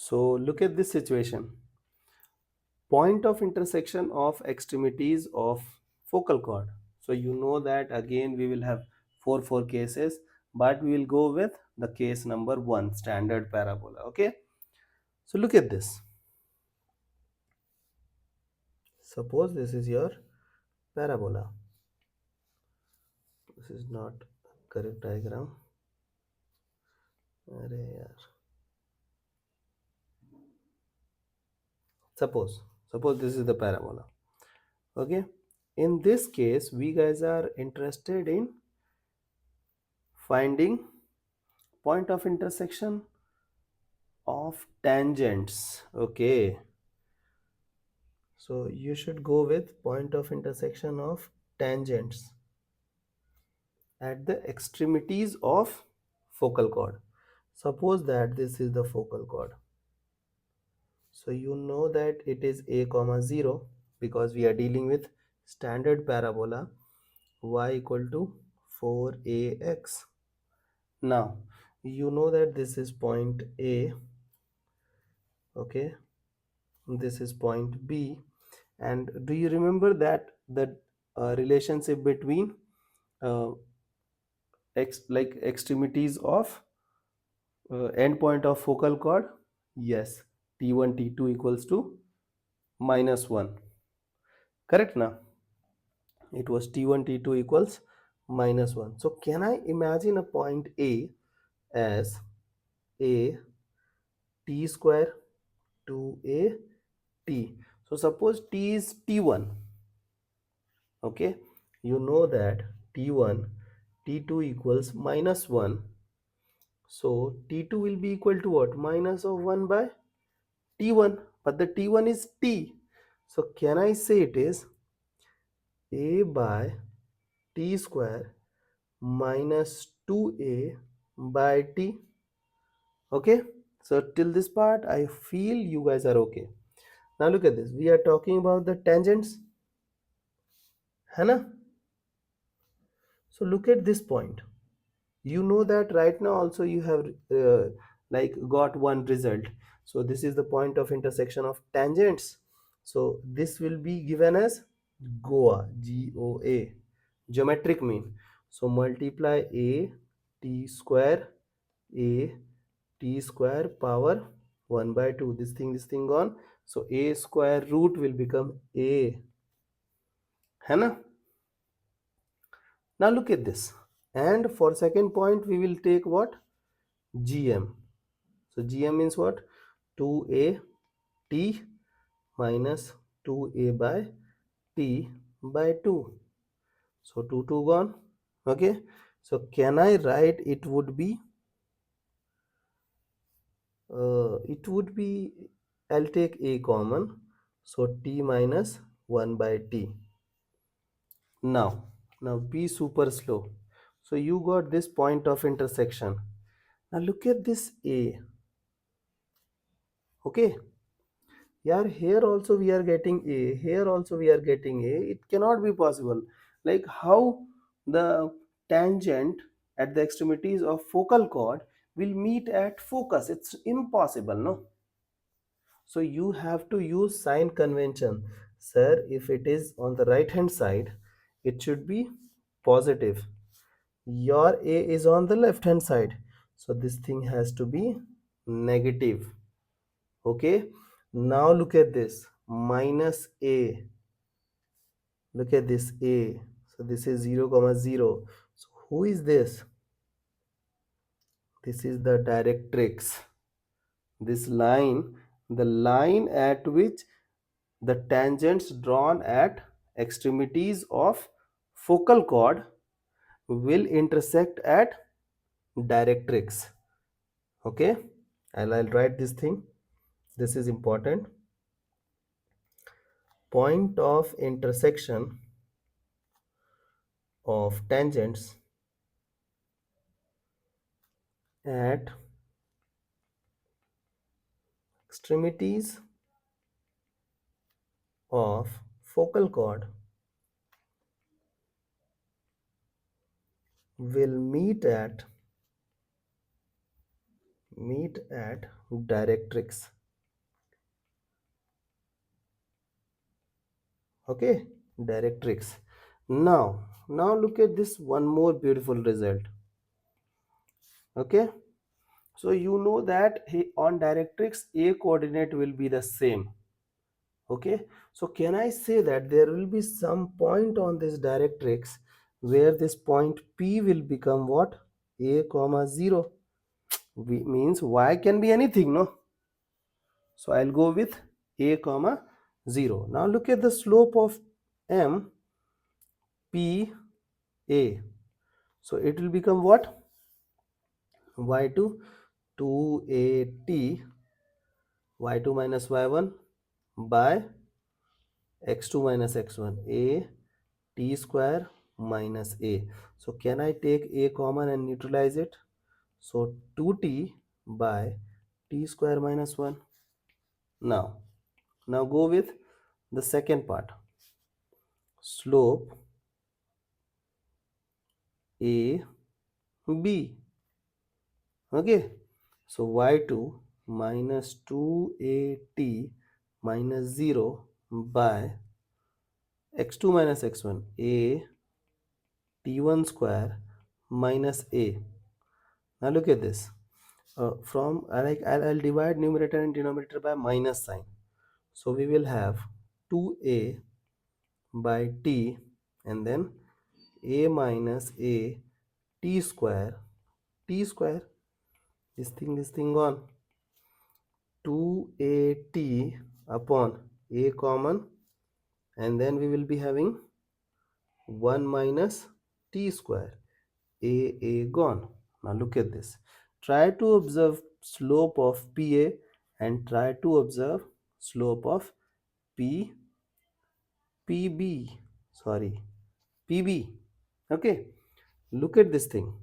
So look at this situation. Point of intersection of extremities of focal chord. So you know that again we will have four cases, but we will go with the case number 1, standard parabola. Okay, so look at this. Suppose this is your parabola. This is not correct diagram. अरे यार. Suppose this is the parabola. Okay, in this case we guys are interested in finding point of intersection of tangents. Okay, so you should go with point of intersection of tangents at the extremities of focal chord. Suppose that this is the focal chord. So you know that it is a comma 0 because we are dealing with standard parabola y equal to 4ax. Now you know that this is point A, okay, this is point B, and do you remember that the relationship between uh, like extremities of end point of focal chord? Yes, t1 t2 equals to -1. Correct now? It was t1 t2 equals -1. So can I imagine a point A as a t square to a t? So suppose t is t1. Okay, you know that t1 t2 equals -1. So t2 will be equal to what? Minus of 1 by t1, but the t1 is t. So can I say it is a by t square minus 2a by t? Okay, so till this part I feel you guys are okay. Now look at this. We are talking about the tangents, है ना? So look at this point. You know that right now also you have like got one result. So this is the point of intersection of tangents. So this will be given as GOA, G-O-A, geometric mean. So multiply a t square power 1 by 2. This thing gone. So a square root will become a, है ना? Now look at this. And for second point we will take what? GM. So GM means what? 2a t minus 2a by t by 2. So 2 gone. Okay. So can I write it would be I'll take a common. So t minus 1 by t. Now be super slow. So you got this point of intersection. Now look at this a. Okay, yeah, here also we are getting a, here also we are getting a. It cannot be possible. Like how the tangent at the extremities of focal chord will meet at focus? It's impossible, no? So you have to use sign convention. Sir, if it is on the right hand side, it should be positive. Your a is on the left hand side, so this thing has to be negative. Okay, now look at this minus a. Look at this a. So this is 0 comma 0. So who is this? This is the directrix. This line, the line at which the tangents drawn at extremities of focal chord will intersect at directrix. Okay, I'll write this thing. This is important. Point of intersection of tangents at extremities of focal chord will meet at directrix. Okay, directrix. Now look at this one more beautiful result. Okay, so you know that on directrix a coordinate will be the same. Okay, so can I say that there will be some point on this directrix where this point P will become what? A comma 0. Means y can be anything, no? So I'll go with a comma 0. Now look at the slope of M P A. So it will become what? Y2 2at y2 minus y1 by x2 minus x1 a t square minus a. So can I take a common and neutralize it? So 2t by t square minus 1. Now go with the second part. Slope a b. Okay, so y2 minus 2at minus 0 by x2 minus x1 a t1 square minus a. Now look at this. From I'll divide numerator and denominator by minus sign. So we will have 2a by t and then a minus a t square, this thing gone, 2at upon a common, and then we will be having 1 minus t square, a gone. Now look at this. Try to observe slope of PA and try to observe slope of P PB. Sorry, PB. Okay, look at this thing.